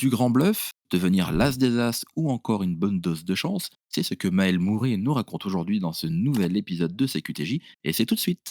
Du grand bluff, devenir l'as des as ou encore une bonne dose de chance, c'est ce que Maël Mouré nous raconte aujourd'hui dans ce nouvel épisode de CQTJ, et c'est tout de suite.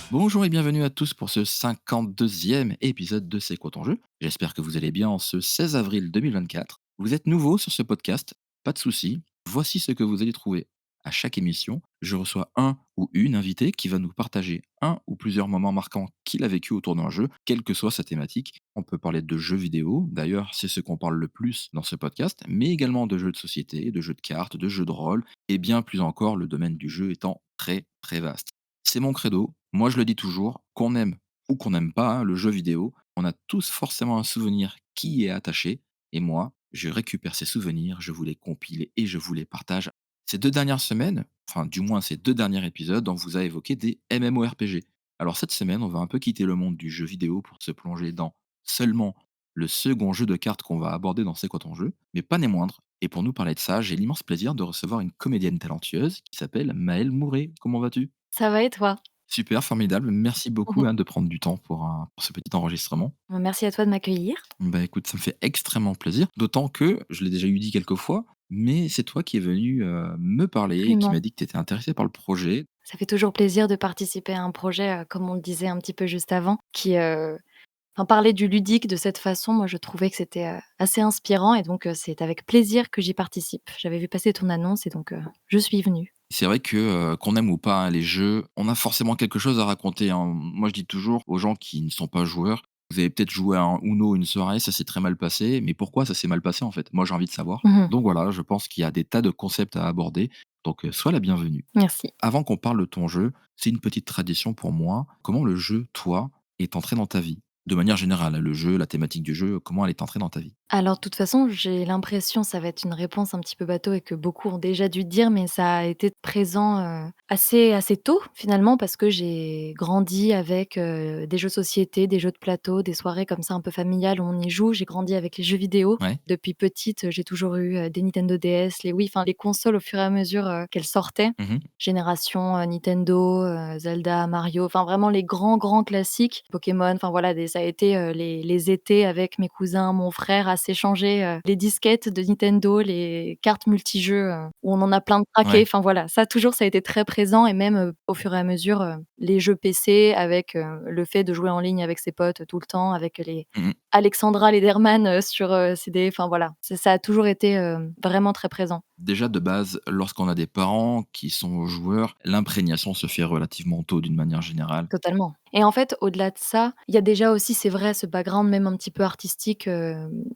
Bonjour et bienvenue à tous pour ce 52e épisode de C'est quoi ton jeu. J'espère que vous allez bien en ce 16 avril 2024. Vous êtes nouveau sur ce podcast, pas de souci. Voici ce que vous allez trouver. À chaque émission, je reçois un ou une invitée qui va nous partager un ou plusieurs moments marquants qu'il a vécu autour d'un jeu, quelle que soit sa thématique. On peut parler de jeux vidéo, d'ailleurs c'est ce qu'on parle le plus dans ce podcast, mais également de jeux de société, de jeux de cartes, de jeux de rôle, et bien plus encore, le domaine du jeu étant très très vaste. C'est mon credo. Moi, je le dis toujours, qu'on aime ou qu'on n'aime pas le jeu vidéo, on a tous forcément un souvenir qui y est attaché. Et moi, je récupère ces souvenirs, je vous les compile et je vous les partage. Ces 2 dernières semaines, enfin du moins ces 2 derniers épisodes, on vous a évoqué des MMORPG. Alors cette semaine, on va un peu quitter le monde du jeu vidéo pour se plonger dans seulement le second jeu de cartes qu'on va aborder dans C'est quoi ton jeu, mais pas des moindres. Et pour nous parler de ça, j'ai l'immense plaisir de recevoir une comédienne talentueuse qui s'appelle Maëlle Mouret. Comment vas-tu? Ça va et toi? Super, formidable. Merci beaucoup, Mmh. de prendre du temps pour ce petit enregistrement. Merci à toi de m'accueillir. Bah, écoute, ça me fait extrêmement plaisir, d'autant que, je l'ai déjà eu dit quelques fois, mais c'est toi qui es venu, me parler et qui Absolument. m'a dit que tu étais intéressé par le projet. Ça fait toujours plaisir de participer à un projet, comme on le disait un petit peu juste avant, enfin parler du ludique de cette façon, moi je trouvais que c'était, assez inspirant et donc c'est avec plaisir que j'y participe. J'avais vu passer ton annonce et donc je suis venue. C'est vrai que, qu'on aime ou pas, hein, les jeux, on a forcément quelque chose à raconter, hein. Moi, je dis toujours aux gens qui ne sont pas joueurs: «Vous avez peut-être joué à un Uno une soirée, ça s'est très mal passé, mais pourquoi ça s'est mal passé, en fait?» Moi, j'ai envie de savoir. Mmh. Donc voilà, je pense qu'il y a des tas de concepts à aborder, donc sois la bienvenue. Merci. Avant qu'on parle de ton jeu, c'est une petite tradition pour moi. Comment le jeu, toi, est entré dans ta vie? De manière générale, hein, le jeu, la thématique du jeu, comment elle est entrée dans ta vie? Alors, de toute façon, j'ai l'impression, ça va être une réponse un petit peu bateau et que beaucoup ont déjà dû dire, mais ça a été présent, assez tôt finalement parce que j'ai grandi avec, des jeux de société, des jeux de plateau, des soirées comme ça un peu familiales où on y joue. J'ai grandi avec les jeux vidéo. Ouais. Depuis petite, j'ai toujours eu, des Nintendo DS, les Wii, enfin les consoles au fur et à mesure, qu'elles sortaient. Mmh. Génération, Nintendo, Zelda, Mario, enfin vraiment les grands, grands classiques. Pokémon, enfin voilà, des ça a été, les étés avec mes cousins, mon frère à s'échanger, les disquettes de Nintendo, les cartes multijeux, où on en a plein de traqués. Ouais. Enfin voilà, ça toujours ça a été très présent et même, au fur et à mesure, les jeux PC avec, le fait de jouer en ligne avec ses potes tout le temps, avec les Mmh. Alexandra Lederman, sur, CD, enfin voilà. Ça a toujours été, vraiment très présent. Déjà, de base, lorsqu'on a des parents qui sont joueurs, l'imprégnation se fait relativement tôt d'une manière générale. Totalement et en fait, au-delà de ça, il y a déjà aussi, c'est vrai, ce background même un petit peu artistique,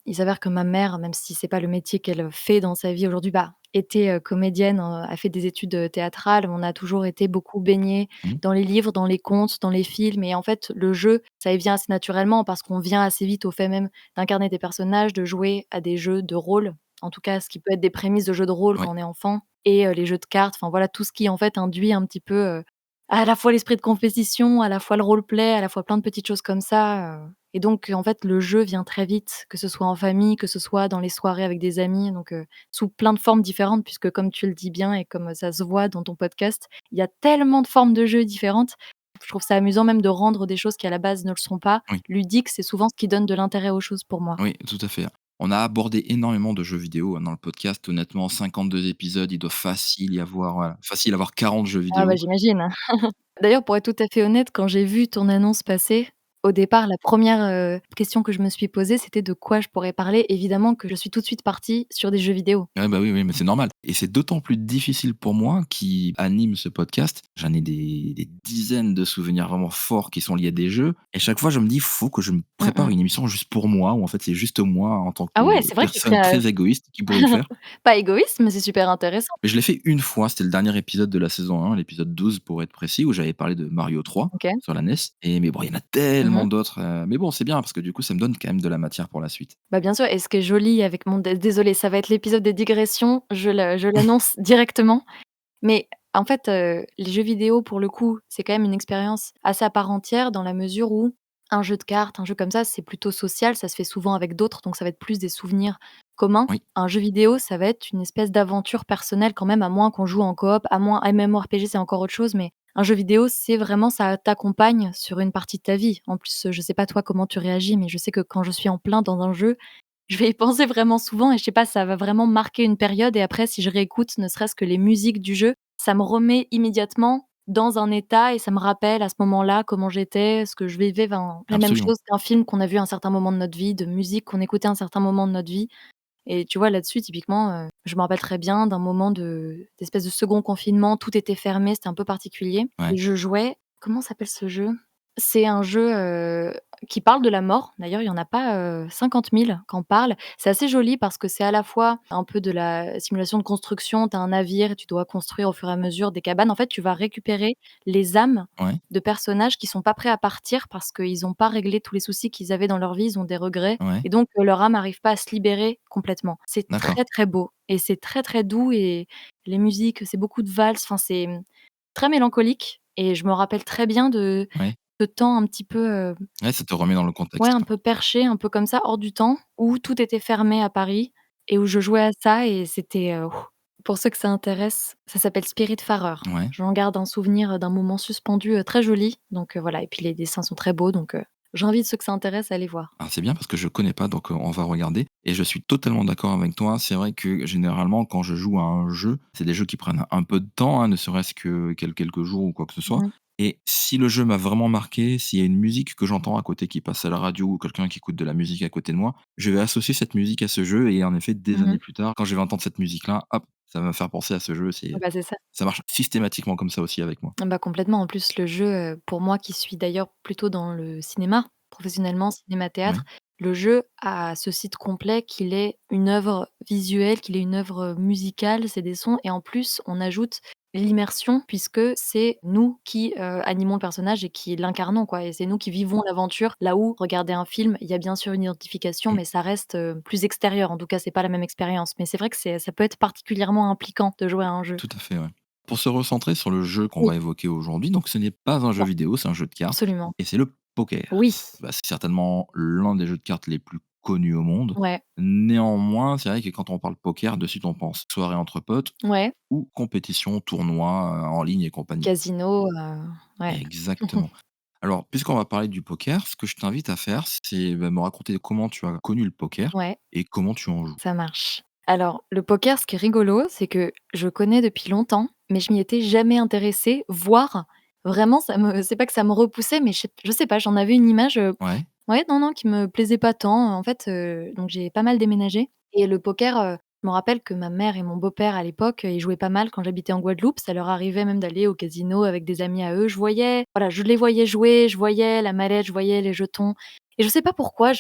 il s'avère que ma mère, même si c'est pas le métier qu'elle fait dans sa vie aujourd'hui, bah, était, comédienne, a fait des études, théâtrales. On a toujours été beaucoup baignés Mmh. dans les livres, dans les contes, dans les films et en fait, le jeu, ça y vient assez naturellement parce qu'on vient assez vite au fait même d'incarner des personnages, de jouer à des jeux de rôle. En tout cas, ce qui peut être des prémices de jeux de rôle Ouais. quand on est enfant et les jeux de cartes, enfin voilà, tout ce qui en fait induit un petit peu, à la fois l'esprit de compétition, à la fois le roleplay, à la fois plein de petites choses comme ça, et donc en fait, le jeu vient très vite, que ce soit en famille, que ce soit dans les soirées avec des amis, donc sous plein de formes différentes puisque comme tu le dis bien et comme ça se voit dans ton podcast, il y a tellement de formes de jeux différentes. Je trouve ça amusant même de rendre des choses qui à la base ne le sont pas Oui. ludiques, c'est souvent ce qui donne de l'intérêt aux choses pour moi. Oui, tout à fait. On a abordé énormément de jeux vidéo, hein, dans le podcast. Honnêtement, 52 épisodes, il doit facile y avoir, voilà, facile avoir 40 jeux Ah bah, vidéo. j'imagine. D'ailleurs, pour être tout à fait honnête, quand j'ai vu ton annonce passer, au départ, la première re question que je me suis posée, c'était de quoi je pourrais parler. Évidemment que je suis tout de suite partie sur des jeux vidéo. Ouais, bah, oui, oui, mais c'est normal et c'est d'autant plus difficile pour moi qui anime ce podcast. J'en ai des dizaines de souvenirs vraiment forts qui sont liés à des jeux et chaque fois je me dis: «Faut que je me Mmh prépare mh. une émission juste pour moi» où en fait c'est juste moi en tant Ah que ouais, c'est vrai que ce personne serait, très égoïste qui pourrait le faire. pas égoïste, mais c'est super intéressant. Mais je l'ai fait une fois, c'était le dernier épisode de la saison 1, l'épisode 12 pour être précis, où j'avais parlé de Mario 3 OK. sur la NES et mais bon, il y en a Mmh tellement mh. d'autres, mais bon, c'est bien parce que du coup ça me donne quand même de la matière pour la suite. Bah, bien sûr et ce qui est joli avec mon désolée, ça va être l'épisode des digressions, je l'annonce directement. Mais en fait, les jeux vidéo pour le coup, c'est quand même une expérience assez à part entière dans la mesure où un jeu de cartes, un jeu comme ça, c'est plutôt social, ça se fait souvent avec d'autres, donc ça va être plus des souvenirs commun. Oui, Un jeu vidéo, ça va être une espèce d'aventure personnelle quand même, à moins qu'on joue en coop, à moins MMORPG, c'est encore autre chose, mais un jeu vidéo, c'est vraiment ça t'accompagne sur une partie de ta vie. En plus, je sais pas toi comment tu réagis, mais je sais que quand je suis en plein dans un jeu, je vais y penser vraiment souvent et je sais pas, ça va vraiment marquer une période et après si je réécoute ne serait-ce que les musiques du jeu, ça me remet immédiatement dans un état et ça me rappelle à ce moment-là comment j'étais, ce que je vivais, enfin, la même absolument. chose qu'un film qu'on a vu à un certain moment de notre vie, de musique qu'on écoutait à un certain moment de notre vie et tu vois, là-dessus, typiquement, je me rappelle très bien d'un moment d'espèce de second confinement, tout était fermé, c'était un peu particulier et Ouais, je jouais comment s'appelle ce jeu? C'est un jeu, qui parle de la mort. D'ailleurs, il y en a pas, 50 000 qui en parlent. C'est assez joli parce que c'est à la fois un peu de la simulation de construction. Tu as un navire et tu dois construire au fur et à mesure des cabanes. En fait, tu vas récupérer les âmes ouais, de personnages qui sont pas prêts à partir parce qu'ils ont pas réglé tous les soucis qu'ils avaient dans leur vie, ils ont des regrets ouais, et donc leur âme arrive pas à se libérer complètement. C'est d'accord, très, très beau et c'est très, très doux et les musiques, c'est beaucoup de valses, enfin c'est, très mélancolique et je me rappelle très bien de ouais. ce temps un petit peu, Ouais, ça te remet dans le ouais, contexte. un peu perché, un peu comme ça, hors du temps, où tout était fermé à Paris et où je jouais à ça et c'était, pour ceux que ça intéresse, ça s'appelle Spiritfarer. Ouais. J'en garde un souvenir, d'un moment suspendu, très joli donc voilà et puis les dessins sont très beaux donc j'invite ceux que ça intéresse à aller voir. Alors c'est bien parce que je connais pas, donc on va regarder et je suis totalement d'accord avec toi. C'est vrai que généralement quand je joue à un jeu, c'est des jeux qui prennent un peu de temps, hein, ne serait-ce que quelques jours ou quoi que ce soit Mmh. et si le jeu m'a vraiment marqué, s'il y a une musique que j'entends à côté qui passe à la radio ou quelqu'un qui écoute de la musique à côté de moi, je vais associer cette musique à ce jeu et en effet des Mmh. années plus tard, quand je vais entendre cette musique-là, hop, ça va me faire penser à ce jeu. Ah bah, c'est ça. Ça marche systématiquement comme ça aussi avec moi. Ah bah, complètement. En plus, le jeu, pour moi qui suis d'ailleurs plutôt dans le cinéma, professionnellement, cinéma-théâtre, Ouais, le jeu a ce site complet qu'il est une œuvre visuelle, qu'il est une œuvre musicale, c'est des sons et en plus, on ajoute l'immersion puisque c'est nous qui, animons le personnage et qui l'incarnons, quoi et c'est nous qui vivons l'aventure. Là où, regarder un film, il y a bien sûr une identification, mmh, mais ça reste, plus extérieur. En tout cas, c'est pas la même expérience. Mais c'est vrai que ça peut être particulièrement impliquant de jouer à un jeu. tout à fait, ouais. Pour se recentrer sur le jeu qu'on Oui, va évoquer aujourd'hui, donc ce n'est pas un jeu non, vidéo, c'est un jeu de cartes absolument. et c'est le poker. Oui, Bah, c'est certainement l'un des jeux de cartes les plus connus au monde. ouais, Néanmoins, c'est vrai que quand on parle poker, de suite on pense soirée entre potes ouais, ou compétition, tournoi, en ligne et compagnie. casino, ouais. Exactement. Alors, puisqu'on va parler du poker, ce que je t'invite à faire, c'est, bah, me raconter comment tu as connu le poker Ouais, et comment tu en joues. ça marche. Alors, le poker, ce qui est rigolo, c'est que je connais depuis longtemps, mais je m'y étais jamais intéressée, voire vraiment ça me c'est pas que ça me repoussait, mais je sais pas, j'en avais une image, Ouais, ouais, non, non, qui me plaisait pas tant. En fait, donc j'ai pas mal déménagé et le poker, je me rappelle que ma mère et mon beau-père à l'époque, ils jouaient pas mal quand j'habitais en Guadeloupe. Ça leur arrivait même d'aller au casino avec des amis à eux. Je voyais voilà, je les voyais jouer, je voyais la mallette, je voyais les jetons et je sais pas pourquoi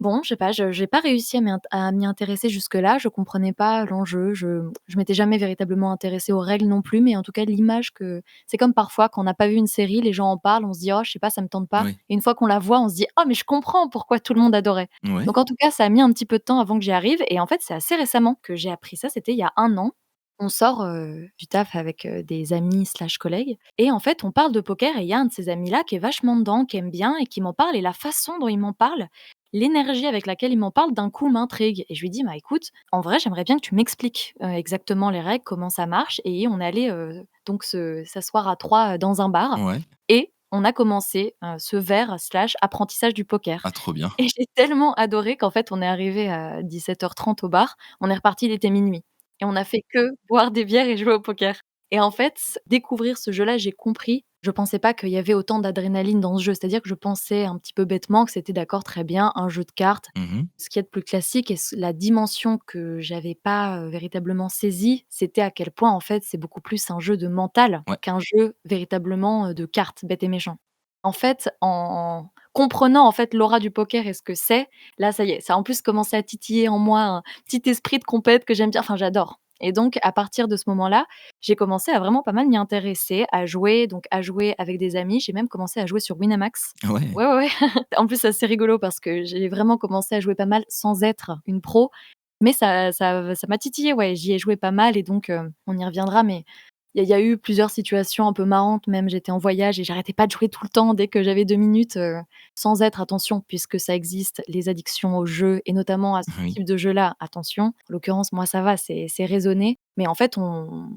bon, je sais pas, je j'ai pas réussi à m'y intéresser jusque-là. Je comprenais pas l'enjeu. Je m'étais jamais véritablement intéressée aux règles non plus, mais en tout cas l'image que c'est comme parfois quand on n'a pas vu une série, les gens en parlent, on se dit: «Oh, je sais pas, ça me tente pas» oui, et une fois qu'on la voit, on se dit: «Oh, mais je comprends pourquoi tout le monde adorait». ouais, Donc en tout cas, ça a mis un petit peu de temps avant que j'y arrive et en fait, c'est assez récemment que j'ai appris ça, c'était il y a 1 an. On sort, du taf avec, des amis/collègues et en fait, on parle de poker et il y a un de ces amis-là qui est vachement dedans, qui aime bien et qui m'en parle et la façon dont il m'en parle, l'énergie avec laquelle il m'en parle, d'un coup m'intrigue et je lui dis: «Bah, écoute, en vrai, j'aimerais bien que tu m'expliques, exactement les règles, comment ça marche» et on est allés, donc se s'asseoir à 3 dans un bar ouais. et on a commencé, ce verre/apprentissage du poker Ah, trop bien. et j'ai tellement adoré qu'en fait, on est arrivé à 17h30 au bar, on est reparti, il était minuit et on a fait que boire des bières et jouer au poker et en fait, découvrir ce jeu-là, j'ai compris. Je pensais pas qu'il y avait autant d'adrénaline dans ce jeu. C'est-à-dire que je pensais un petit peu bêtement que c'était d'accord, très bien, un jeu de cartes. Mmh. Ce qu'il y a de plus classique et la dimension que j'avais pas, véritablement saisie, c'était à quel point, en fait, c'est beaucoup plus un jeu de mental Ouais. qu'un jeu véritablement, de cartes, bête et méchant. En fait, en comprenant, en fait, l'aura du poker et ce que c'est, là, ça y est, ça a en plus commencé à titiller en moi un petit esprit de compète que j'aime bien, enfin j'adore et donc à partir de ce moment-là, j'ai commencé à vraiment pas mal m'y intéresser, à jouer avec des amis. J'ai même commencé à jouer sur Winamax. Ouais. Ouais, ouais, ouais. En plus, c'est assez rigolo parce que j'ai vraiment commencé à jouer pas mal sans être une pro, mais ça m'a titillé, ouais, j'y ai joué pas mal et donc on y reviendra, mais Il y a eu plusieurs situations un peu marrantes même, j'étais en voyage et j'arrêtais pas de jouer tout le temps dès que j'avais 2 minutes, sans être attention puisque ça existe, les addictions aux jeux et notamment à ce Oui. type de jeu-là, attention. En l'occurrence, moi ça va, c'est raisonné, mais en fait on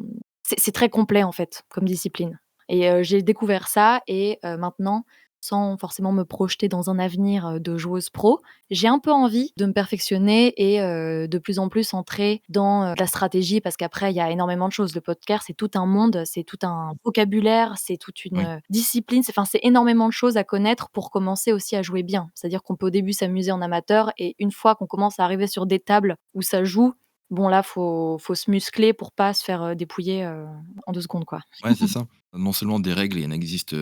c'est très complet en fait, comme discipline et j'ai découvert ça et maintenant, sans forcément me projeter dans un avenir, de joueuse pro, j'ai un peu envie de me perfectionner et de plus en plus entrer dans, la stratégie parce qu'après il y a énormément de choses. Le poker, c'est tout un monde, c'est tout un vocabulaire, c'est toute une, Oui. discipline, c'est énormément de choses à connaître pour commencer aussi à jouer bien. C'est-à-dire qu'on peut au début s'amuser en amateur et une fois qu'on commence à arriver sur des tables où ça joue, bon là, faut se muscler pour pas se faire, dépouiller, en 2 secondes, quoi. Ouais, c'est ça. Non seulement des règles, il en existe,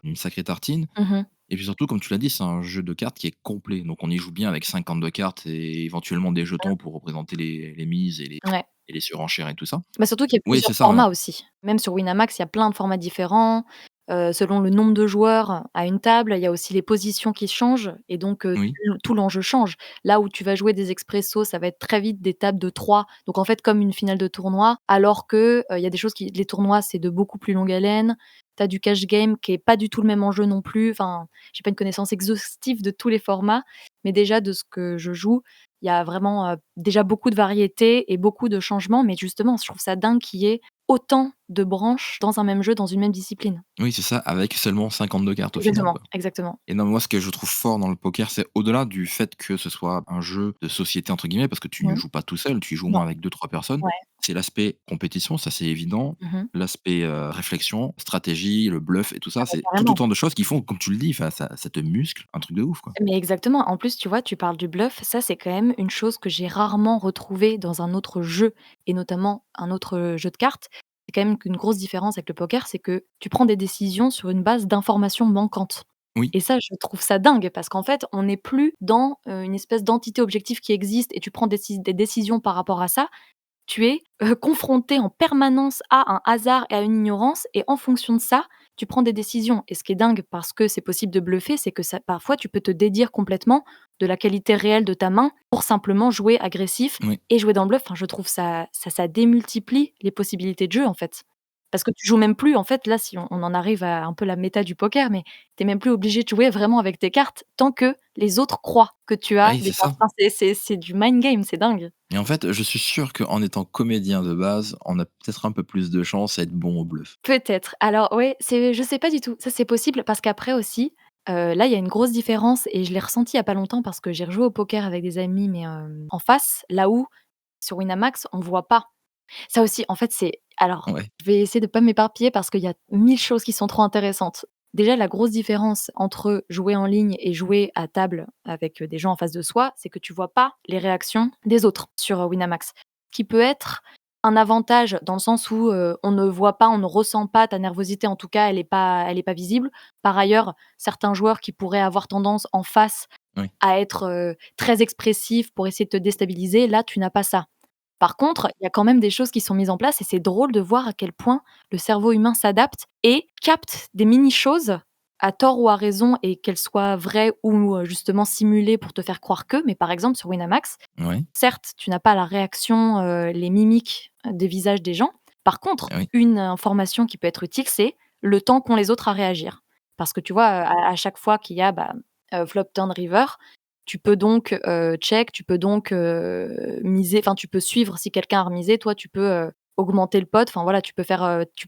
une sacrée tartine Mmh mh. et puis surtout, comme tu l'as dit, c'est un jeu de cartes qui est complet. Donc on y joue bien avec 52 cartes et éventuellement des jetons pour représenter les mises Ouais. et les surenchères et tout ça. Bah, surtout qu'il y a Oui, plusieurs c'est ça, formats aussi. Même sur Winamax, il y a plein de formats différents, selon le nombre de joueurs à une table. Il y a aussi les positions qui changent et donc oui, tout l'enjeu change. Là où tu vas jouer des expressos, ça va être très vite des tables de 3. Donc en fait, comme une finale de tournoi, alors que, il y a des choses qui les tournois, c'est de beaucoup plus longue haleine. Tu as du cash game qui est pas du tout le même enjeu non plus. Enfin, j'ai pas une connaissance exhaustive de tous les formats, mais déjà de ce que je joue, il y a vraiment, déjà beaucoup de variétés et beaucoup de changements, mais justement, je trouve ça dingue qu'il y ait autant de branches dans un même jeu, dans une même discipline. oui, c'est ça, avec seulement 52 cartes au final, Exactement, quoi. exactement. Et non, moi, ce que je trouve fort dans le poker, c'est au-delà du fait que ce soit un jeu de «société» entre guillemets, parce que tu ne Mmh. joues pas tout seul, tu y joues au Non, moins avec 2 3 personnes. ouais. C'est l'aspect compétition, ça c'est évident. Mmh mh. L'aspect, réflexion, stratégie, le bluff et tout Ah ça, bah, c'est tout carrément. autant de choses qui font, comme tu le dis, enfin ça te muscle, un truc de ouf, quoi. Mais exactement. En plus, tu vois, tu parles du bluff, ça, c'est quand même une chose que j'ai rarement retrouvée dans un autre jeu et notamment un autre, jeu de cartes. C'est quand même qu'une grosse différence avec le poker, c'est que tu prends des décisions sur une base d'informations manquantes Oui, et ça, je trouve ça dingue parce qu'en fait, on n'est plus dans, une espèce d'entité objective qui existe et tu prends des décisions par rapport à ça. Tu es, confronté en permanence à un hasard et à une ignorance et en fonction de ça, tu prends des décisions et ce qui est dingue parce que c'est possible de bluffer, c'est que ça parfois tu peux te dédire complètement de la qualité réelle de ta main pour simplement jouer agressif oui. et jouer dans le bluff. Enfin, je trouve ça démultiplie les possibilités de jeu, en fait. Parce que tu joues même plus en fait, là, si on en arrive à un peu la méta du poker, mais tu es même plus obligé de jouer vraiment avec tes cartes tant que les autres croient que tu as Oui, des c'est cartes. ça. Enfin, c'est du mind game, c'est dingue. Et en fait, je suis sûr qu'en étant comédien de base, on a peut-être un peu plus de chance à être bon au bluff. Peut-être. Alors ouais, c'est je sais pas du tout. Ça, c'est possible parce qu'après aussi, là, il y a une grosse différence et je l'ai ressenti il y a pas longtemps parce que j'ai rejoué au poker avec des amis, mais en face, là où sur Winamax, on voit pas. Ça aussi, en fait, c'est alors, Ouais, je vais essayer de pas m'éparpiller parce qu'il y a 1000 choses qui sont trop intéressantes. Déjà, la grosse différence entre jouer en ligne et jouer à table avec, des gens en face de soi, c'est que tu vois pas les réactions des autres sur, Winamax. Qui peut être un avantage dans le sens où, on ne voit pas, on ne ressent pas ta nervosité, en tout cas, elle est pas visible. Par ailleurs, certains joueurs qui pourraient avoir tendance en face oui, à être, très expressifs pour essayer de te déstabiliser, là, tu n'as pas ça. Par contre, il y a quand même des choses qui sont mises en place et c'est drôle de voir à quel point le cerveau humain s'adapte et capte des mini choses, à tort ou à raison et qu'elles soient vraies ou, justement simulées pour te faire croire que, mais par exemple sur Winamax, ouais, certes, tu n'as pas la réaction, les mimiques des visages des gens. Par contre, oui, une information qui peut être utile, c'est le temps qu'ont les autres à réagir. Parce que tu vois, à chaque fois qu'il y a, bah, flop, turn, river, tu peux donc, check, tu peux donc, miser, enfin, tu peux suivre si quelqu'un a remisé. Toi, tu peux, augmenter le pot. Enfin, voilà, tu peux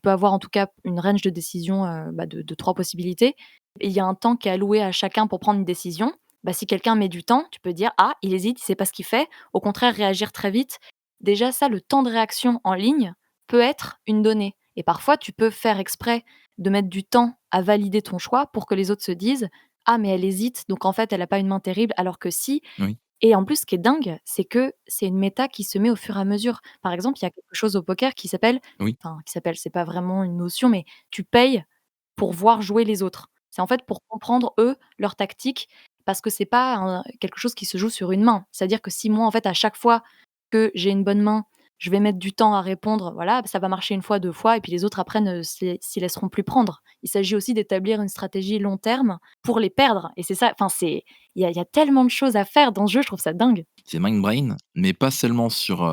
avoir en tout cas une range de décision, bah, de 3 possibilités et il y a un temps qui est alloué à chacun pour prendre une décision. Bah, si quelqu'un met du temps, tu peux dire: «Ah, il hésite, il sait pas ce qu'il fait». Au contraire, réagir très vite. Déjà ça, le temps de réaction en ligne peut être une donnée et parfois tu peux faire exprès de mettre du temps à valider ton choix pour que les autres se disent: «Ah mais elle hésite, donc en fait elle a pas une main terrible», alors que si. oui, Et en plus, ce qui est dingue, c'est que c'est une méta qui se met au fur et à mesure. Par exemple, il y a quelque chose au poker oui, c'est pas vraiment une notion, mais tu payes pour voir jouer les autres. C'est en fait pour comprendre eux, leurs tactiques, parce que c'est pas quelque chose qui se joue sur une main. C'est-à-dire que si moi, en fait, à chaque fois que j'ai une bonne main, je vais mettre du temps à répondre, voilà, ça va marcher une fois, 2 fois et puis les autres après ne s'y laisseront plus prendre. Il s'agit aussi d'établir une stratégie long terme pour les perdre et c'est ça, enfin c'est il y a tellement de choses à faire dans ce jeu, je trouve ça dingue. c'est mind brain, mais pas seulement sur,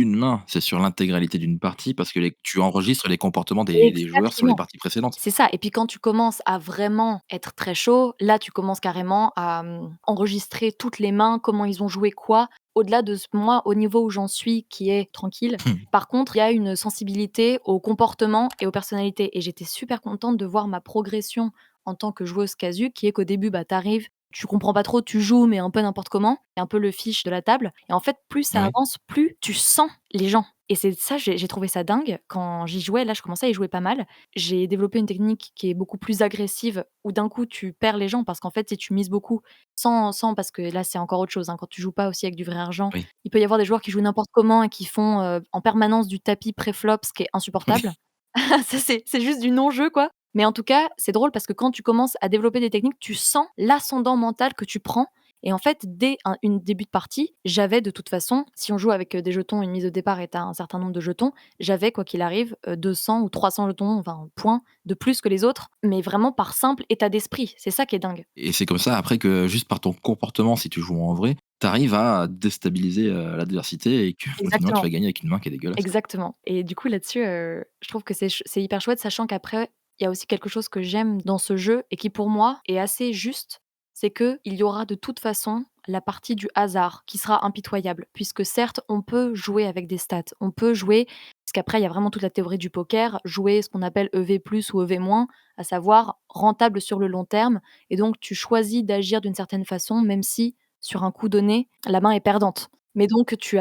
une main, c'est sur l'intégralité d'une partie parce que les tu enregistres les comportements des joueurs sur les Exactement. parties précédentes. C'est ça et puis quand tu commences à vraiment être très chaud, là, tu commences carrément à, enregistrer toutes les mains, comment ils ont joué quoi. Au-delà de ce moi, au niveau où j'en suis, qui est tranquille, par contre, il y a une sensibilité au comportement et aux personnalités et j'étais super contente de voir ma progression en tant que joueuse casu, qui est qu'au début, bah, tu arrives, tu comprends pas trop, tu joues mais un peu n'importe comment, tu un peu le fiche de la table et en fait, plus ça Ouais. avance, plus tu sens les gens et c'est ça, j'ai trouvé ça dingue quand j'y jouais. Là, je commençais à y jouer pas mal. J'ai développé une technique qui est beaucoup plus agressive, où d'un coup tu perds les gens parce qu'en fait, si tu mises beaucoup sans parce que là, c'est encore autre chose, hein, quand tu joues pas aussi avec du vrai argent, Oui. il peut y avoir des joueurs qui jouent n'importe comment et qui font, en permanence du tapis pré-flop, ce qui est insupportable. Oui. Ça, c'est juste du non-jeu, quoi. Mais en tout cas, c'est drôle parce que quand tu commences à développer des techniques, tu sens l'ascendant mental que tu prends et en fait, dès une début de partie, j'avais de toute façon, si on joue avec, des jetons, une mise de départ est à un certain nombre de jetons, j'avais quoi qu'il arrive, 200 ou 300 jetons, enfin points de plus que les autres, mais vraiment par simple état d'esprit. C'est ça qui est dingue. Et c'est comme ça après que juste par ton comportement, si tu joues en vrai, tu arrives à déstabiliser, l'adversité et que finalement tu Exactement, vas gagner avec une main qui est dégueulasse, quoi. exactement et du coup là-dessus, je trouve que c'est hyper chouette, sachant qu'après, il y a aussi quelque chose que j'aime dans ce jeu et qui pour moi est assez juste, c'est qu'il y aura de toute façon la partie du hasard qui sera impitoyable. Puisque certes, on peut jouer avec des stats, on peut jouer parce qu'après il y a vraiment toute la théorie du poker, jouer ce qu'on appelle EV+ ou EV-, à savoir rentable sur le long terme et donc tu choisis d'agir d'une certaine façon, même si sur un coup donné, la main est perdante. Mais donc tu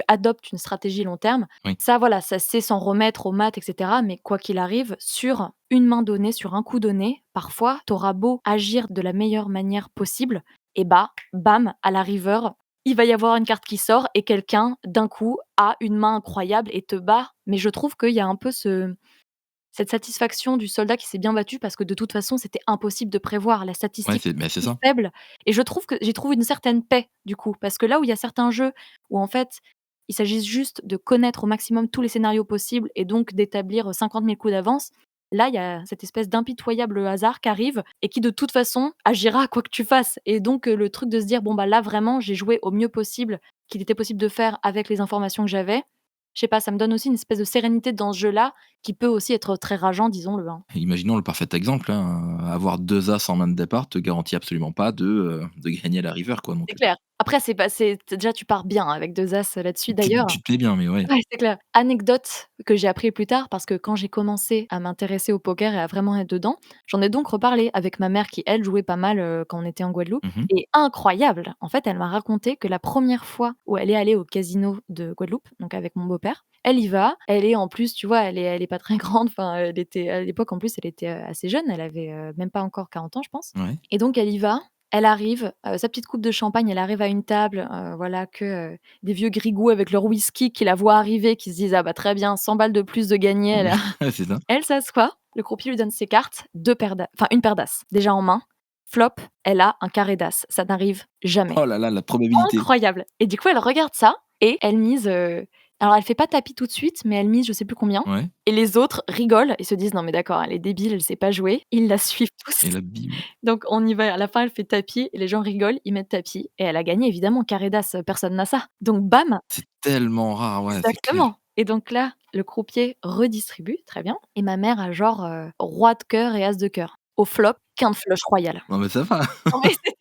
adoptes une stratégie long terme. Oui. Ça voilà, ça c'est s'en remettre aux maths et cetera, mais quoi qu'il arrive, sur une main donnée, sur un coup donné, parfois, tu auras beau agir de la meilleure manière possible et bah, bam, à la river, il va y avoir une carte qui sort et quelqu'un, d'un coup, a une main incroyable et te bat. Mais je trouve qu'il y a un peu cette satisfaction du soldat qui s'est bien battu parce que de toute façon, c'était impossible de prévoir. La Ouais, statistique c'est est c'est si ça. faible et je trouve que j'y trouve une certaine paix, du coup. Parce que là où il y a certains jeux où en fait, il s'agit juste de connaître au maximum tous les scénarios possibles et donc d'établir, 50 000 coups d'avance, là, il y a cette espèce d'impitoyable hasard qui arrive et qui de toute façon agira quoi que tu fasses et donc le truc de se dire: «Bon, bah, là, vraiment, j'ai joué au mieux possible qu'il était possible de faire avec les informations que j'avais». Je sais pas, ça me donne aussi une espèce de sérénité dans ce jeu-là qui peut aussi être très rageant, disons-le, hein. Imaginons le parfait exemple, hein, avoir 2 as en main de départ te garantit absolument pas de gagner à la river, quoi, C'est donc clair. Après c'est déjà tu pars bien avec 2 as là-dessus d'ailleurs. tu te mets bien, mais ouais. Ouais, c'est clair. Anecdote que j'ai appris plus tard parce que quand j'ai commencé à m'intéresser au poker et à vraiment être dedans, j'en ai donc reparlé avec ma mère qui, elle, jouait pas mal, quand on était en Guadeloupe Mmh. et incroyable! En fait, elle m'a raconté que la première fois où elle est allée au casino de Guadeloupe, donc avec mon beau-père, elle y va, elle est en plus, tu vois, elle est pas très grande, enfin, elle était à l'époque, en plus, elle était, assez jeune, elle avait, même pas encore 40 ans, je pense Ouais. et donc elle y va, elle arrive, sa petite coupe de champagne, elle arrive à une table, voilà que, des vieux grigous avec leur whisky qui la voient arriver, qui se disent: «Ah bah très bien, 100 balles de plus de gagné». Elle a Ouais, c'est ça. elle s'assoit, le croupier lui donne ses cartes, 2 paires d'as enfin 1 paire d'as déjà en main. Flop, elle a un carré d'as. Ça n'arrive jamais. Oh là là, la probabilité. Incroyable et du coup, elle regarde ça et elle mise, alors elle fait pas tapis tout de suite, mais elle mise je sais plus combien Ouais, et les autres rigolent et se disent: «Non mais d'accord, elle est débile, elle sait pas jouer». Ils la suivent tous. et là, bim. Donc on y va, à la fin, elle fait tapis et les gens rigolent, ils mettent tapis et elle a gagné évidemment, carré d'as, personne n'a ça. Donc bam! C'est tellement rare, ouais, c'est clair. Exactement et donc là, le croupier redistribue, très bien et ma mère a genre, roi de cœur et as de cœur. Au flop, quinte flush royal. Non, mais ça va. Non mais c'était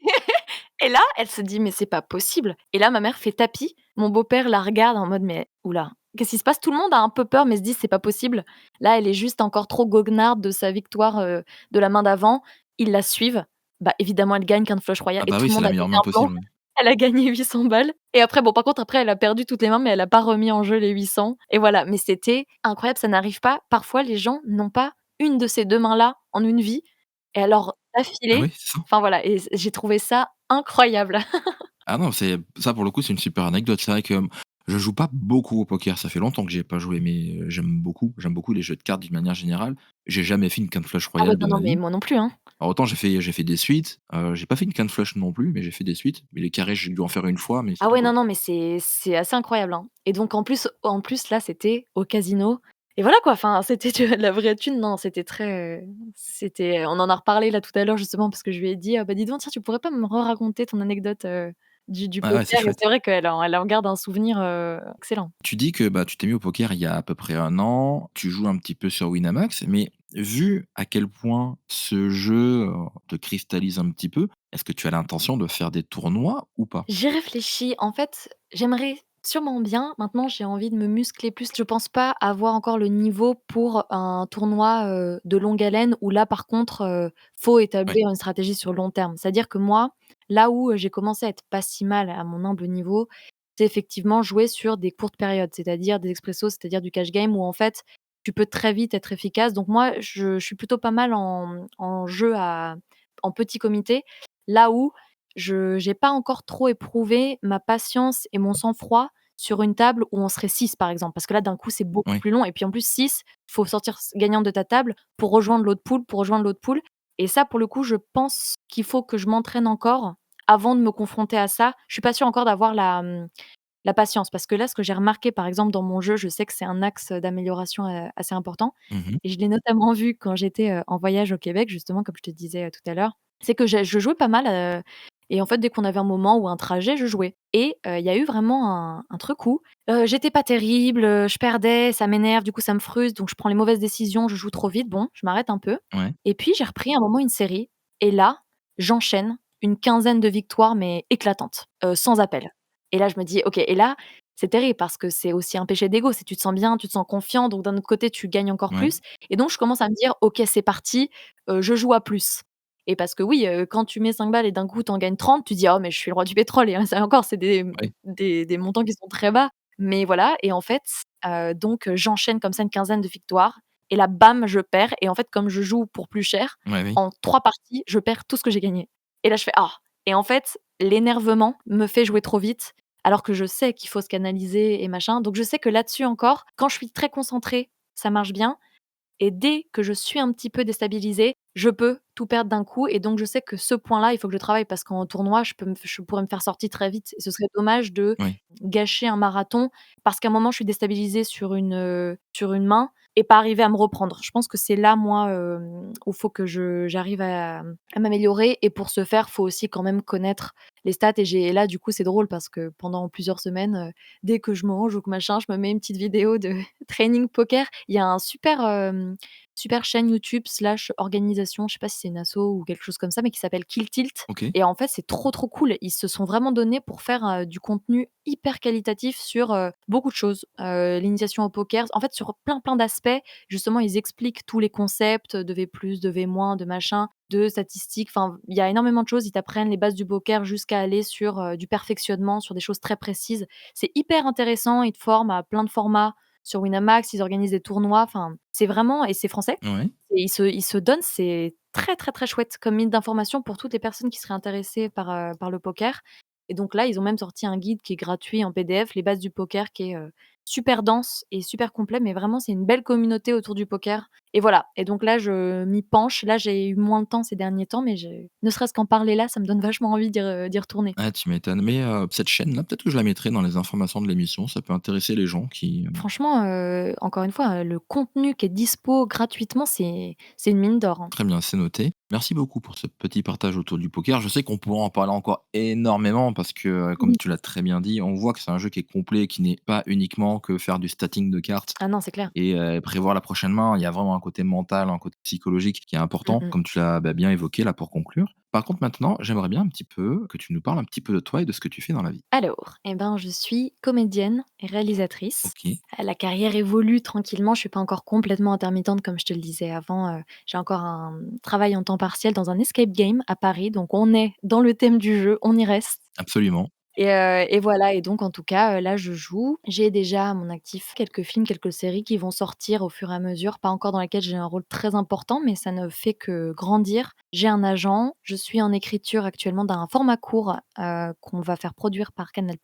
et là, elle se dit: «Mais c'est pas possible» et là, ma mère fait tapis. Mon beau-père la regarde en mode: «Mais ouh là, qu'est-ce qui se passe?» Tout le monde a un peu peur mais se dit: «C'est pas possible». Là, elle est juste encore trop goguenarde de sa victoire, de la main d'avant. Ils la suivent. Bah, évidemment, elle gagne quinte flush royal Ah et bah tout oui, le c'est monde la a meilleure pété main un plomb. possible, oui. Elle a gagné 800 balles et après bon, par contre, après, elle a perdu toutes les mains mais elle a pas remis en jeu les 800 et voilà. Mais c'était incroyable, ça n'arrive pas. Parfois, les gens n'ont pas une de ces 2 mains-là en une vie et alors Ah d'affilée, oui, c'est ça. enfin voilà et j'ai trouvé ça incroyable. Ah non, c'est ça pour le coup, c'est une super anecdote. C'est vrai que, je joue pas beaucoup au poker. Ça fait longtemps que j'y ai pas joué, mais, j'aime beaucoup les jeux de cartes d'une manière générale. J'ai jamais fait une quinte flush Ah ouais, royale de non, non, ma mais vie. moi non plus, hein. Alors autant j'ai fait des suites, j'ai pas fait une quinte flush non plus, mais j'ai fait des suites. Mais les carrés, j'ai dû en faire une fois, mais c'est Ah tout, ouais, quoi. non, non, mais c'est assez incroyable, hein et donc en plus là, c'était au casino et voilà quoi, enfin, c'était de la vraie thune. Non, c'était très, c'était on en a reparlé là tout à l'heure justement parce que je lui ai dit: «Ah bah dis donc, tiens, tu pourrais pas me raconter ton anecdote?» du Ah ouais, c'est poker et chouette. c'est vrai qu'elle en garde un souvenir, excellent. Tu dis que, bah, tu t'es mis au poker il y a à peu près 1 an, tu joues un petit peu sur Winamax, mais vu à quel point ce jeu, te cristallise un petit peu, est-ce que tu as l'intention de faire des tournois ou pas? J'y réfléchis. En fait, j'aimerais sûrement bien. Maintenant, j'ai envie de me muscler plus. Je pense pas avoir encore le niveau pour un tournoi, de longue haleine où là, par contre, faut Ouais. établir une stratégie sur le long terme. C'est-à-dire que moi, là où, j'ai commencé à être pas si mal à mon humble niveau, c'est effectivement jouer sur des courtes périodes, c'est-à-dire des expressos, c'est-à-dire du cash game où en fait, tu peux très vite être efficace. Donc moi, je suis plutôt pas mal en jeu en petit comité, là où je j'ai pas encore trop éprouvé ma patience et mon sang-froid sur une table où on serait 6 par exemple. Parce que là, d'un coup, c'est beaucoup Oui. plus long et puis en plus 6, faut sortir gagnant de ta table pour rejoindre l'autre poule et ça, pour le coup, je pense qu'il faut que je m'entraîne encore avant de me confronter à ça. Je suis pas sûre encore d'avoir la patience parce que là, ce que j'ai remarqué, par exemple, dans mon jeu, je sais que c'est un axe, d'amélioration, assez important Mmh. et je l'ai notamment vu quand j'étais, en voyage au Québec, justement, comme je te disais, tout à l'heure. C'est que je jouais pas mal, et en fait, dès qu'on avait un moment ou un trajet, je jouais et il y a eu vraiment un truc où, j'étais pas terrible, je perdais, ça m'énerve, du coup, ça me frustre, donc je prends les mauvaises décisions, je joue trop vite. Bon, je m'arrête un peu Ouais. et puis j'ai repris un moment une série et là, j'enchaîne une quinzaine de victoires mais éclatantes, sans appel. Et là, je me dis: «OK» et là, c'est terrible parce que c'est aussi un péché d'ego, c'est tu te sens bien, tu te sens confiant, donc d'un autre côté, tu gagnes encore Ouais. plus et donc je commence à me dire: «OK, c'est parti, je joue à plus» et parce que oui, quand tu mets 5 balles et d'un coup, tu en gagnes 30, tu dis: «Oh mais je suis le roi du pétrole» et ça encore, c'est Ouais. des montants qui sont très bas, mais voilà et en fait, donc j'enchaîne comme ça une quinzaine de victoires et là, bam, je perds et en fait, comme je joue pour plus cher, Ouais, oui. en 3 parties, je perds tout ce que j'ai gagné et là, je fais: «Ah» et en fait, l'énervement me fait jouer trop vite alors que je sais qu'il faut se canaliser et machin. Donc je sais que là-dessus encore, quand je suis très concentrée, ça marche bien et dès que je suis un petit peu déstabilisée, je peux tout perdre d'un coup et donc je sais que ce point-là, il faut que je travaille parce qu'en tournoi, je pourrais me faire sortir très vite et ce serait dommage de Oui. gâcher un marathon parce qu'à un moment, je suis déstabilisée sur une main et pas arriver à me reprendre. Je pense que c'est là, moi, où faut que j'arrive à m'améliorer et pour ce faire, faut aussi quand même connaître les stats et là, du coup, c'est drôle parce que pendant plusieurs semaines, dès que je mange ou que machin, je me mets une petite vidéo de training poker. Il y a un super chaîne YouTube slash organisation, je sais pas si c'est une asso ou quelque chose comme ça, mais qui s'appelle Kill Tilt OK. et en fait, c'est trop, trop cool. Ils se sont vraiment donnés pour faire, du contenu hyper qualitatif sur, beaucoup de choses. L'initiation au poker, en fait, sur plein, plein d'aspects. Justement, ils expliquent tous les concepts de V+, de V-, de machin, de statistiques. Enfin, il y a énormément de choses. Ils t'apprennent les bases du poker jusqu'à aller sur, du perfectionnement, sur des choses très précises. C'est hyper intéressant. Ils te forment à plein de formats sur Winamax. Ils organisent des tournois. Enfin, c'est vraiment et c'est français Ouais. et ils se donnent, c'est très, très, très chouette comme mine d'informations pour toutes les personnes qui seraient intéressées par le poker et donc là, ils ont même sorti un guide qui est gratuit en PDF, les bases du poker, qui est, super dense et super complet, mais vraiment c'est une belle communauté autour du poker et voilà et donc là, je m'y penche. Là, j'ai eu moins de temps ces derniers temps, mais j'ai ne serait-ce qu'en parler là, ça me donne vachement envie d'y retourner. Ah, tu m'étonnes. Mais, cette chaîne-là, peut-être que je la mettrai dans les informations de l'émission, ça peut intéresser les gens qui, Franchement, encore une fois, le contenu qui est dispo gratuitement, c'est une mine d'or, hein. très bien, c'est noté. Merci beaucoup pour ce petit partage autour du poker. Je sais qu'on pourra en parler encore énormément parce que, comme Oui. tu l'as très bien dit, on voit que c'est un jeu qui est complet, qui n'est pas uniquement que faire du statting de cartes Ah non, c'est clair. et prévoir la prochaine main. Il y a vraiment un côté mental, un côté psychologique qui est Mmh important, mh. comme tu l'as, bah, bien évoqué là pour conclure. Par contre maintenant, j'aimerais bien un petit peu que tu nous parles un petit peu de toi et de ce que tu fais dans la vie. Alors, et ben, je suis comédienne et réalisatrice. OK, La carrière évolue tranquillement, je suis pas encore complètement intermittente comme je te le disais avant, j'ai encore un travail en temps partiel dans un escape game à Paris, donc on est dans le thème du jeu, on y reste. absolument. Et voilà et donc en tout cas, là je joue. J'ai déjà à mon actif quelques films, quelques séries qui vont sortir au fur et à mesure, pas encore dans lesquelles j'ai un rôle très important, mais ça ne fait que grandir. J'ai un agent, je suis en écriture actuellement d'un format court, qu'on va faire produire par Canal+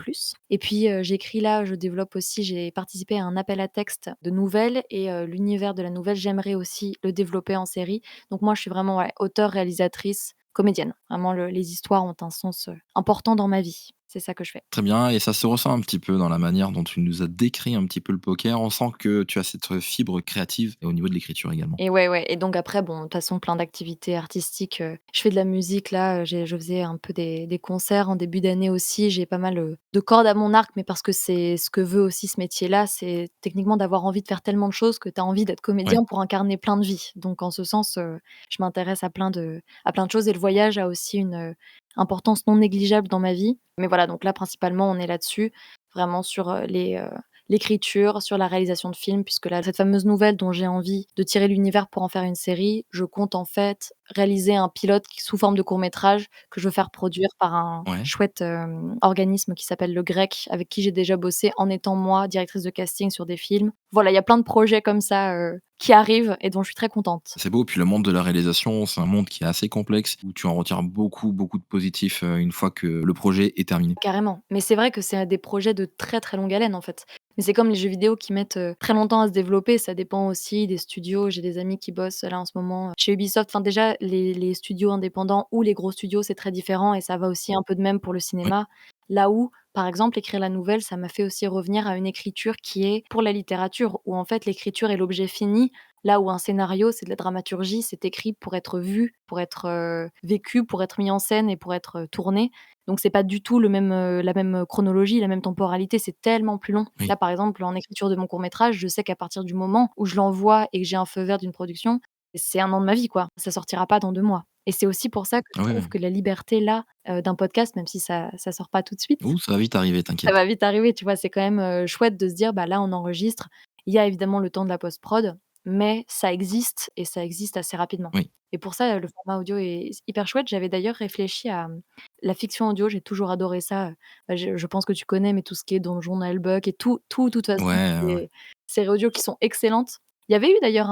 et puis, j'écris là, je développe aussi j'ai participé à un appel à texte de nouvelles et l'univers de la nouvelle, j'aimerais aussi le développer en série. Donc moi je suis vraiment, ouais, auteure, réalisatrice, comédienne. Vraiment les histoires ont un sens, important dans ma vie. C'est ça que je fais. Très bien, et ça se ressent un petit peu dans la manière dont tu nous as décrit un petit peu le poker. On sent que tu as cette fibre créative et au niveau de l'écriture également. Et ouais, ouais et donc après bon, de toute façon plein d'activités artistiques, je fais de la musique là, je faisais un peu des concerts en début d'année aussi. J'ai pas mal, de cordes à mon arc, mais parce que c'est ce que veut aussi ce métier-là, c'est techniquement d'avoir envie de faire tellement de choses que tu as envie d'être Ouais. comédien pour incarner plein de vies. Donc en ce sens, je m'intéresse à plein de choses et le voyage a aussi une, importance non négligeable dans ma vie. Mais voilà, donc là principalement on est là-dessus, vraiment sur, l'écriture, sur la réalisation de films, puisque là, cette fameuse nouvelle dont j'ai envie de tirer l'univers pour en faire une série, je compte en fait réaliser un pilote qui sous forme de court métrage que je veux faire produire par un Ouais. chouette, organisme qui s'appelle Le Grec, avec qui j'ai déjà bossé en étant moi directrice de casting sur des films. Voilà, il y a plein de projets comme ça, qui arrivent et dont je suis très contente. C'est beau, puis le monde de la réalisation, c'est un monde qui est assez complexe, où tu en retires beaucoup, beaucoup de positifs, une fois que le projet est terminé. Carrément, mais c'est vrai que c'est des projets de très, très longue haleine, en fait. Mais c'est comme les jeux vidéo qui mettent, très longtemps à se développer, ça dépend aussi des studios. J'ai des amis qui bossent là en ce moment, chez Ubisoft. Enfin déjà les studios indépendants ou les gros studios, c'est très différent et ça va aussi un peu de même pour le Oui, cinéma. Là où, par exemple, écrire la nouvelle, ça m'a fait aussi revenir à une écriture qui est pour la littérature, où en fait l'écriture est l'objet fini, là où un scénario, c'est de la dramaturgie, c'est écrit pour être vu, pour être, vécu, pour être mis en scène et pour être, tourné. Donc c'est pas du tout le même, la même chronologie, la même temporalité, c'est tellement plus long. oui, Là, par exemple, en écriture de mon court métrage, je sais qu'à partir du moment où je l'envoie et que j'ai un feu vert d'une production, c'est 1 an de ma vie, quoi. Ça sortira pas dans 2 mois et c'est aussi pour ça que je oui, oui. trouve que la liberté là, d'un podcast, même si ça sort pas tout de suite, Ouh, ça va vite arriver, ça t'inquiète. va vite arriver, tu vois? C'est quand même, chouette de se dire: «Bah, là, on enregistre». Il y a évidemment le temps de la post-prod, mais ça existe et ça existe assez rapidement Oui. et pour ça, le format audio est hyper chouette. J'avais d'ailleurs réfléchi à, la fiction audio, j'ai toujours adoré ça, bah, je pense que tu connais, mais tout ce qui est Donjon, Nullbuck et tout, de toute façon, Ouais, ouais, ouais. c'est séries audio qui sont excellentes. Il y avait eu d'ailleurs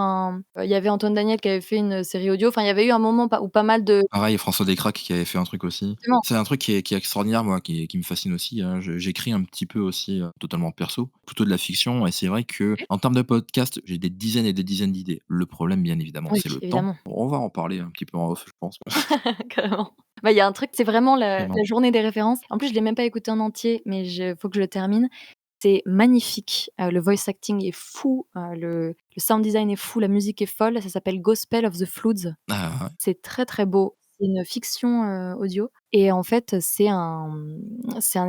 il y avait Antoine Daniel qui avait fait une, série audio, enfin, il y avait eu un moment où pas mal de Pareil, François Descraques qui avait fait un truc aussi. C'est un truc qui est extraordinaire, moi, qui me fascine aussi, hein. Je J'écris un petit peu aussi, totalement perso, plutôt de la fiction, et c'est vrai que OK. en termes de podcast, j'ai des dizaines et des dizaines d'idées. Le problème, bien évidemment, Oui, c'est le temps. évidemment. On va en parler un petit peu en off, je pense. Carrément. Bah, il y a un truc, c'est vraiment Vraiment. la journée des références. En plus, je l'ai même pas écouté en entier, mais je faut que je le termine. C'est magnifique, le voice acting est fou, le sound design est fou, la musique est folle. Ça s'appelle Gospel of the Floods. Ah ouais. C'est très, très beau. C'est une fiction, audio et en fait, c'est un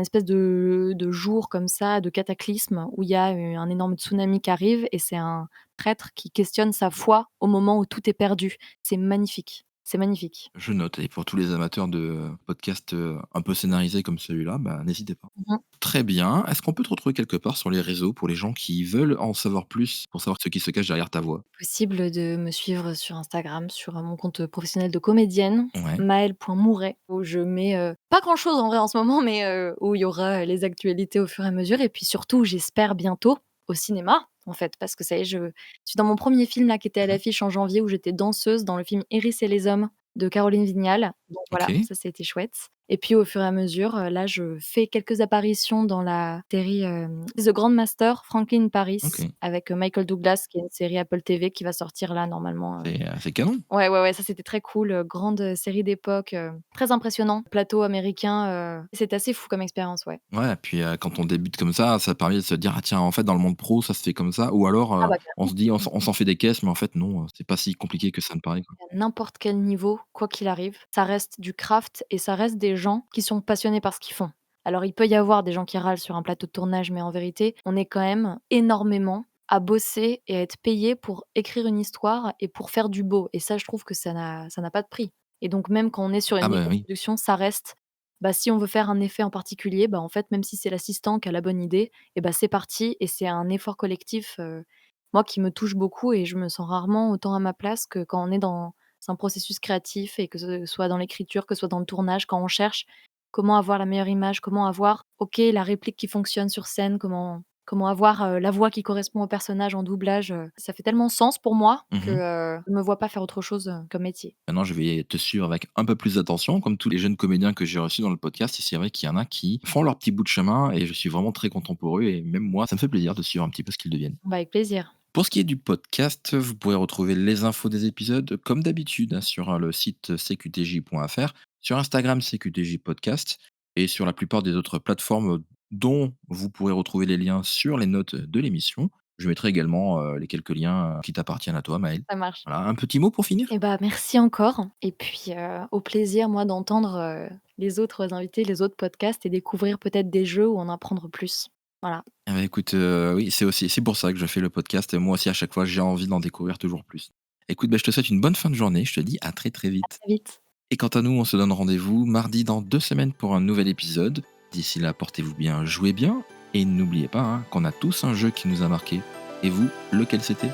espèce de jour comme ça, de cataclysme où il y a, un énorme tsunami qui arrive et c'est un prêtre qui questionne sa foi au moment où tout est perdu. C'est magnifique, c'est magnifique. Je note, et pour tous les amateurs de podcasts, un peu scénarisés comme celui-là, bah, n'hésitez pas. Mmh. Très bien. Est-ce qu'on peut te retrouver quelque part sur les réseaux pour les gens qui veulent en savoir plus, pour savoir ce qui se cache derrière ta voix? Possible de me suivre sur Instagram, sur, mon compte professionnel de comédienne, Ouais. maëlle.mouret, où je mets, pas grand chose en vrai en ce moment, mais, où il y aura, les actualités au fur et à mesure et puis surtout, j'espère bientôt au cinéma, en fait, parce que ça y est, je suis dans mon premier film là qui était à Mmh. l'affiche en janvier où j'étais danseuse dans le film Iris et les hommes de Caroline Vignal. Donc voilà, OK, ça c'était chouette et puis au fur et à mesure, là je fais quelques apparitions dans la série, The Grandmaster, Franklin Paris OK. avec, Michael Douglas qui est une série Apple TV qui va sortir là normalement, C'est canon. ouais, ouais, ouais, ça c'était très cool, grande, série d'époque, très impressionnant, plateau américain, c'était assez fou comme expérience, ouais. Ouais, puis, quand on débute comme ça permet de se dire: «Ah tiens, en fait, dans le monde pro, ça se fait comme ça», ou alors, Ah bah on carrément. se dit: Mmh On mh. s'en fait des caisses», mais en fait non, c'est pas si compliqué que ça ne paraît, quoi. À n'importe quel niveau, quoi qu'il arrive, ça reste du craft et ça reste des gens qui sont passionnés par ce qu'ils font. Alors il peut y avoir des gens qui râlent sur un plateau de tournage, mais en vérité, on est quand même énormément à bosser et à être payé pour écrire une histoire et pour faire du beau et ça, je trouve que ça n'a pas de prix et donc même quand on est sur Ah une bah, oui. microproduction, ça reste, bah, si on veut faire un effet en particulier, bah, en fait, même si c'est l'assistant qui a la bonne idée et bah, c'est parti et c'est un effort collectif, moi qui me touche beaucoup et je me sens rarement autant à ma place que quand on est dans un processus créatif et que ce soit dans l'écriture, que ce soit dans le tournage, quand on cherche comment avoir la meilleure image, comment avoir, OK, la réplique qui fonctionne sur scène, comment avoir, la voix qui correspond au personnage en doublage, ça fait tellement sens pour moi que, Mmh. je me vois pas faire autre chose, comme métier. Maintenant, je vais te suivre avec un peu plus d'attention, comme tous les jeunes comédiens que j'ai reçus dans le podcast, et c'est vrai qu'il y en a qui font leur petit bout de chemin, et je suis vraiment très content pour eux, et même moi, ça me fait plaisir de suivre un petit peu ce qu'ils deviennent. Bah, avec plaisir. Pour ce qui est du podcast, vous pourrez retrouver les infos des épisodes comme d'habitude, hein, sur le site cqtj.fr, sur Instagram cqtj podcast, et sur la plupart des autres plateformes dont vous pourrez retrouver les liens sur les notes de l'émission. Je mettrai également, les quelques liens, qui t'appartiennent à toi, Maëlle. Ça marche. Voilà, un petit mot pour finir? Et bah, merci encore et puis, au plaisir moi d'entendre, les autres invités, les autres podcasts et découvrir peut-être des jeux ou en apprendre plus. Voilà, Eh bah, écoute, oui, c'est pour ça que je fais le podcast et moi aussi à chaque fois j'ai envie d'en découvrir toujours plus. Écoute, bah, je te souhaite une bonne fin de journée, je te dis à très, très vite. très vite. Et quant à nous, on se donne rendez-vous mardi dans 2 semaines pour un nouvel épisode. D'ici là, portez-vous bien, jouez bien et n'oubliez pas, hein, qu'on a tous un jeu qui nous a marqué. Et vous, lequel c'était?